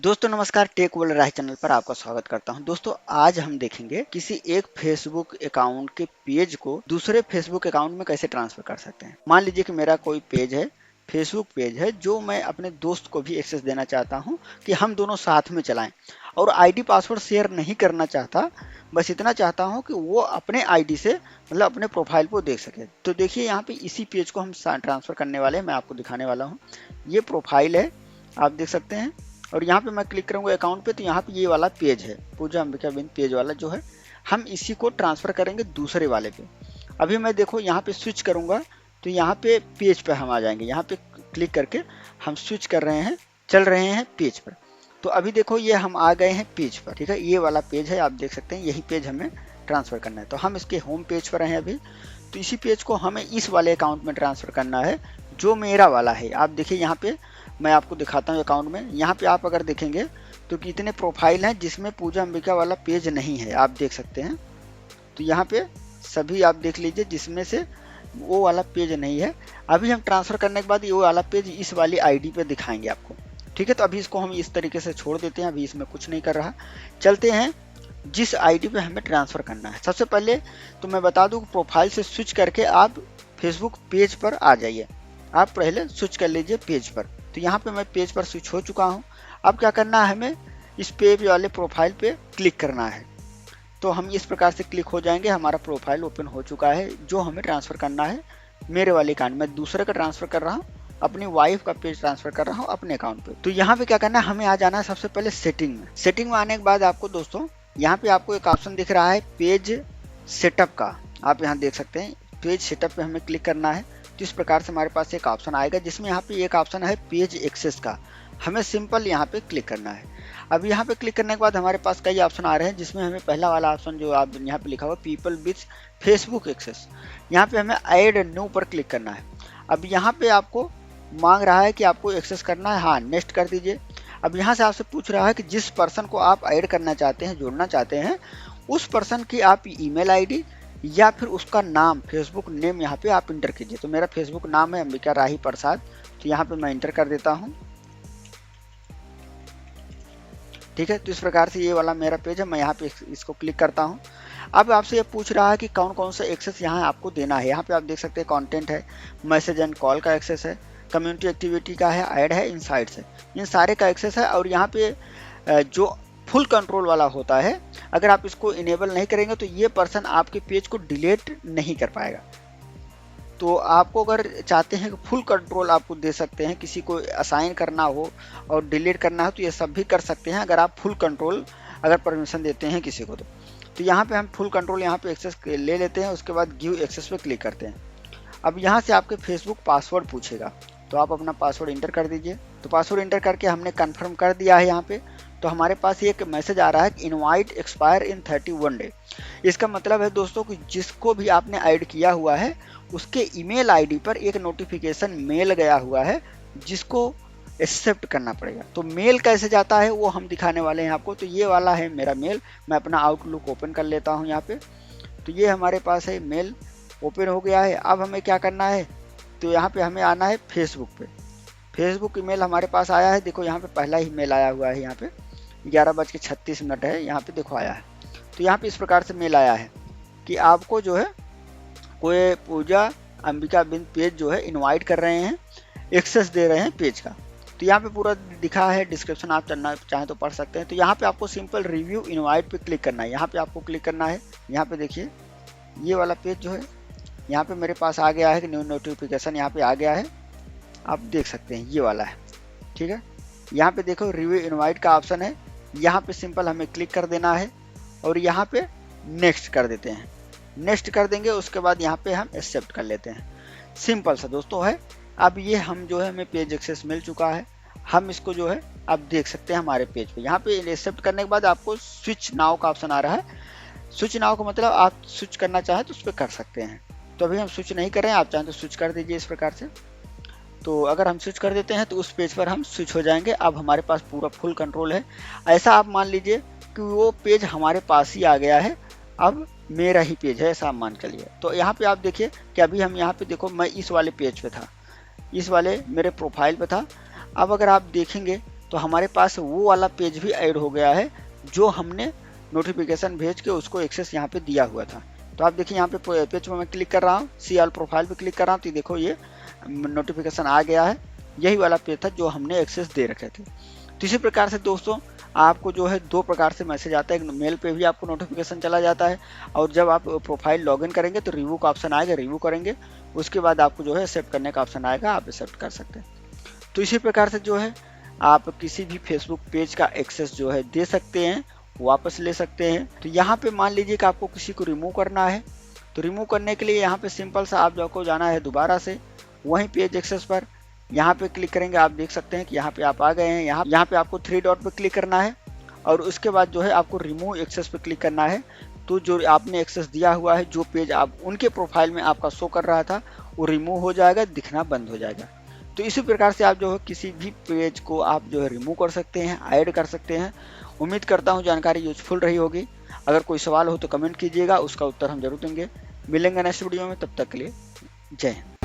दोस्तों नमस्कार, tech world राय channel पर आपका स्वागत करता हूं। दोस्तों आज हम देखेंगे किसी एक फेसबुक अकाउंट के पेज को दूसरे फेसबुक अकाउंट में कैसे ट्रांसफर कर सकते हैं। मान लीजिए कि मेरा कोई पेज है, फेसबुक पेज है, जो मैं अपने दोस्त को भी एक्सेस देना चाहता हूं कि हम दोनों साथ में चलाएं और आईडी पासवर्ड शेयर नहीं करना चाहता, बस इतना चाहता हूं कि वो अपने आईडी से मतलब अपने प्रोफाइल को देख सके। तो देखिए यहाँ पे इसी पेज को हम ट्रांसफर करने वाले हैं, मैं आपको दिखाने वाला हूँ। ये प्रोफाइल है, आप देख सकते हैं, और यहाँ पे मैं क्लिक करूंगा अकाउंट पे तो यहाँ पे ये वाला पेज है, पूजा अंबिका बिंद पेज वाला जो है, हम इसी को ट्रांसफर करेंगे दूसरे वाले पे। अभी मैं देखो यहाँ पे स्विच करूंगा तो यहाँ पे पेज पे हम आ जाएंगे। यहाँ पे क्लिक करके हम स्विच कर रहे हैं, चल रहे हैं पेज पर। तो अभी देखो ये हम आ गए हैं पेज पर, ठीक है। ये वाला पेज है, आप देख सकते हैं, यही पेज हमें ट्रांसफर करना है। तो हम इसके होम पेज पर हैं अभी। तो इसी पेज को हमें इस वाले अकाउंट में ट्रांसफर करना है जो मेरा वाला है। आप देखिए यहाँ पे मैं आपको दिखाता हूँ अकाउंट में। यहाँ पे आप अगर देखेंगे तो कितने प्रोफाइल हैं जिसमें पूजा अंबिका वाला पेज नहीं है, आप देख सकते हैं। तो यहाँ पे सभी आप देख लीजिए जिसमें से वो वाला पेज नहीं है। अभी हम ट्रांसफ़र करने के बाद ये वाला पेज इस वाली आईडी पे दिखाएंगे आपको, ठीक है। तो अभी इसको हम इस तरीके से छोड़ देते हैं, अभी इसमें कुछ नहीं कर रहा। चलते हैं जिस आईडी पे हमें ट्रांसफ़र करना है। सबसे पहले तो मैं बता दूँ प्रोफाइल से स्विच करके आप फेसबुक पेज पर आ जाइए। आप पहले स्विच कर लीजिए पेज पर। तो यहाँ पे मैं पेज पर स्विच हो चुका हूँ। अब क्या करना है, हमें इस पेज वाले प्रोफाइल पे क्लिक करना है। तो हम इस प्रकार से क्लिक हो जाएंगे, हमारा प्रोफाइल ओपन हो चुका है जो हमें ट्रांसफ़र करना है मेरे वाले अकाउंट में। दूसरे का ट्रांसफ़र कर रहा हूँ, अपनी वाइफ का पेज ट्रांसफ़र कर रहा हूँ अपने अकाउंट पे। तो यहाँ पे क्या करना है, हमें आ जाना है सबसे पहले सेटिंग में। सेटिंग में आने के बाद आपको दोस्तों यहाँ पे आपको एक ऑप्शन दिख रहा है पेज सेटअप का, आप यहाँ देख सकते हैं। पेज सेटअप पे हमें क्लिक करना है। तो इस प्रकार से हमारे पास एक ऑप्शन आएगा जिसमें यहाँ पे एक ऑप्शन है पेज एक्सेस का, हमें सिंपल यहाँ पे क्लिक करना है। अब यहाँ पे क्लिक करने के बाद हमारे पास कई ऑप्शन आ रहे हैं जिसमें हमें पहला वाला ऑप्शन जो आप यहाँ पे लिखा हुआ पीपल विथ फेसबुक एक्सेस, यहाँ पे हमें ऐड न्यू पर क्लिक करना है। अब यहाँ पे आपको मांग रहा है कि आपको एक्सेस करना है, हाँ नेक्स्ट कर दीजिए। अब यहाँ से आपसे पूछ रहा है कि जिस पर्सन को आप ऐड करना चाहते हैं, जोड़ना चाहते हैं, उस पर्सन की आप ईमेल आईडी या फिर उसका नाम, फेसबुक नेम यहाँ पे आप इंटर कीजिए। तो मेरा फेसबुक नाम है अंबिका राही प्रसाद, तो यहाँ पे मैं इंटर कर देता हूँ, ठीक है। तो इस प्रकार से ये वाला मेरा पेज है, मैं यहाँ पे इसको क्लिक करता हूँ। अब आपसे ये पूछ रहा है कि कौन कौन सा एक्सेस यहाँ आपको देना है। यहाँ पे आप देख सकते हैं कंटेंट है, मैसेज एंड कॉल का एक्सेस है, कम्युनिटी एक्टिविटी का है, ऐड है, इनसाइट्स है, इन सारे का एक्सेस है। और यहाँ पे जो फुल कंट्रोल वाला होता है, अगर आप इसको इनेबल नहीं करेंगे तो ये पर्सन आपके पेज को डिलीट नहीं कर पाएगा। तो आपको अगर चाहते हैं कि फुल कंट्रोल आपको दे सकते हैं, किसी को असाइन करना हो और डिलीट करना हो तो ये सब भी कर सकते हैं, अगर आप फुल कंट्रोल अगर परमिशन देते हैं किसी को। तो यहाँ पे हम फुल कंट्रोल यहाँ पे एक्सेस ले लेते हैं, उसके बाद गिव एक्सेस पे क्लिक करते हैं। अब यहाँ से आपके फेसबुक पासवर्ड पूछेगा, तो आप अपना पासवर्ड इंटर कर दीजिए। तो पासवर्ड इंटर करके हमने कन्फर्म कर दिया है यहाँ पे। तो हमारे पास एक मैसेज आ रहा है कि इनवाइट एक्सपायर इन 31 डे। इसका मतलब है दोस्तों कि जिसको भी आपने ऐड किया हुआ है उसके ईमेल आईडी पर एक नोटिफिकेशन मेल गया हुआ है जिसको एक्सेप्ट करना पड़ेगा। तो मेल कैसे जाता है वो हम दिखाने वाले हैं आपको। तो ये वाला है मेरा मेल, मैं अपना आउटलुक ओपन कर लेता हूँ यहाँ पे। तो ये हमारे पास है, मेल ओपन हो गया है। अब हमें क्या करना है, तो यहाँ पे हमें आना है फेसबुक पे। फेसबुक ईमेल हमारे पास आया है, देखो यहाँ पे पहला ही मेल आया हुआ है, यहाँ पे 11:36 है, यहाँ पे देखो आया है। तो यहाँ पे इस प्रकार से मेल आया है कि आपको जो है कोई पूजा अंबिका बिंद पेज जो है इनवाइट कर रहे हैं, एक्सेस दे रहे हैं पेज का। तो यहाँ पे पूरा दिखा है, डिस्क्रिप्शन आप चलना चाहें तो पढ़ सकते हैं। तो यहाँ पे आपको सिंपल रिव्यू इनवाइट पे क्लिक करना है, यहाँ पे आपको क्लिक करना है। यहाँ पे देखिए ये वाला पेज जो है यहाँ पे मेरे पास आ गया है कि न्यू नोटिफिकेशन यहाँ पे आ गया है, आप देख सकते हैं ये वाला है, ठीक है। यहाँ पे देखो रिव्यू इनवाइट का ऑप्शन है, यहाँ पे सिंपल हमें क्लिक कर देना है और यहाँ पे नेक्स्ट कर देते हैं। नेक्स्ट कर देंगे, उसके बाद यहाँ पे हम एक्सेप्ट कर लेते हैं। सिंपल सा दोस्तों है। अब ये हम जो है हमें पेज एक्सेस मिल चुका है, हम इसको जो है आप देख सकते हैं हमारे पेज पे। यहाँ पे एक्सेप्ट करने के बाद आपको स्विच नाउ का ऑप्शन आ रहा है। स्विच नाउ का मतलब आप स्विच करना चाहें तो उस पर कर सकते हैं। तो अभी हम स्विच नहीं कर रहे हैं, आप चाहें तो स्विच कर दीजिए इस प्रकार से। तो अगर हम स्विच कर देते हैं तो उस पेज पर हम स्विच हो जाएंगे। अब हमारे पास पूरा फुल कंट्रोल है। ऐसा आप मान लीजिए कि वो पेज हमारे पास ही आ गया है, अब मेरा ही पेज है, ऐसा आप मान कर लिए। तो यहाँ पे आप देखिए कि अभी हम यहाँ पे देखो मैं इस वाले पेज पे था, इस वाले मेरे प्रोफाइल पे था। अब अगर आप देखेंगे तो हमारे पास वो वाला पेज भी ऐड हो गया है जो हमने नोटिफिकेशन भेज के उसको एक्सेस यहाँ पे दिया हुआ था। तो आप देखिए यहाँ पे पेज पर मैं क्लिक कर रहा हूँ, सी ऑल प्रोफाइल पे क्लिक कर रहा हूँ, तो देखो ये नोटिफिकेशन आ गया है। यही वाला पेज था जो हमने एक्सेस दे रखे थे। तो इसी प्रकार से दोस्तों आपको जो है 2 प्रकार से मैसेज आता है। एक मेल पे भी आपको नोटिफिकेशन चला जाता है, और जब आप प्रोफाइल लॉगिन करेंगे तो रिव्यू का ऑप्शन आएगा, रिव्यू करेंगे, उसके बाद आपको जो है एक्सेप्ट करने का ऑप्शन आएगा, आप एक्सेप्ट कर सकते हैं। तो इसी प्रकार से जो है आप किसी भी फेसबुक पेज का एक्सेस जो है दे सकते हैं, वापस ले सकते हैं। तो यहाँ पे मान लीजिए कि आपको किसी को रिमूव करना है, तो रिमूव करने के लिए यहाँ पे सिंपल सा आपको जाना है दोबारा से वहीं पेज एक्सेस पर, यहाँ पे क्लिक करेंगे। आप देख सकते हैं कि यहाँ पे आप आ गए हैं। यहाँ पे आपको 3 डॉट पे क्लिक करना है और उसके बाद जो है आपको रिमूव एक्सेस पे क्लिक करना है। तो जो आपने एक्सेस दिया हुआ है, जो पेज आप उनके प्रोफाइल में आपका शो कर रहा था, वो रिमूव हो जाएगा, दिखना बंद हो जाएगा। तो इसी प्रकार से आप जो है किसी भी पेज को आप जो है रिमूव कर सकते हैं, ऐड कर सकते हैं। उम्मीद करता हूँ जानकारी यूजफुल रही होगी। अगर कोई सवाल हो तो कमेंट कीजिएगा, उसका उत्तर हम जरूर देंगे। मिलेंगे नेक्स्ट वीडियो में, तब तक के लिए जय हिंद।